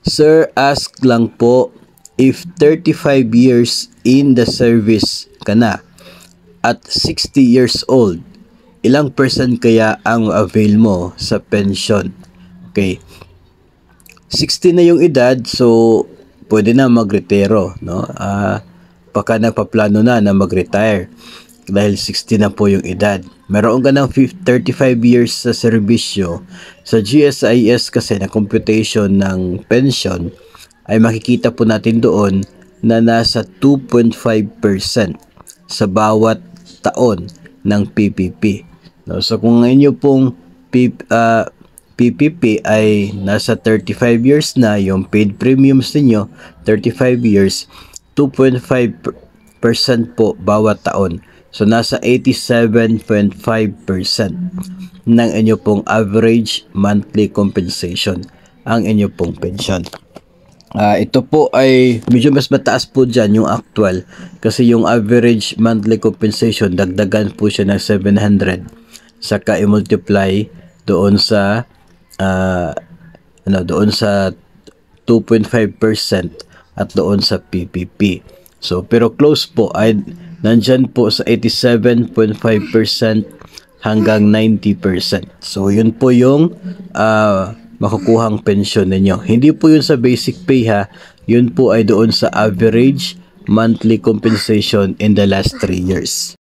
Sir, ask lang po, if 35 years in the service ka na at 60 years old, ilang percent kaya ang avail mo sa pension? Okay. 60 na yung edad, so pwede na magretiro, no? Baka napaplano na mag-retire dahil 60 na po yung edad. Meron ka ng 35 years sa serbisyo. Sa GSIS kasi na computation ng pension ay makikita po natin doon na nasa 2.5% sa bawat taon ng PPP. No? So kung inyo pong PPP ay nasa 35 years na, yung paid premiums ninyo 35 years, 2.5% po bawat taon. So nasa 87.5% ng inyo pong average monthly compensation ang inyo pong pension. Ito po ay medyo mas mataas po dyan yung actual, kasi yung average monthly compensation dagdagan po siya ng 700 saka i-multiply doon sa doon sa 2.5% at doon sa PPP. So pero close po ay nandyan po sa 87.5% hanggang 90%. So yun po yung makukuhang pensyon ninyo. Hindi po yun sa basic pay ha. Yun po ay doon sa average monthly compensation in the last 3 years.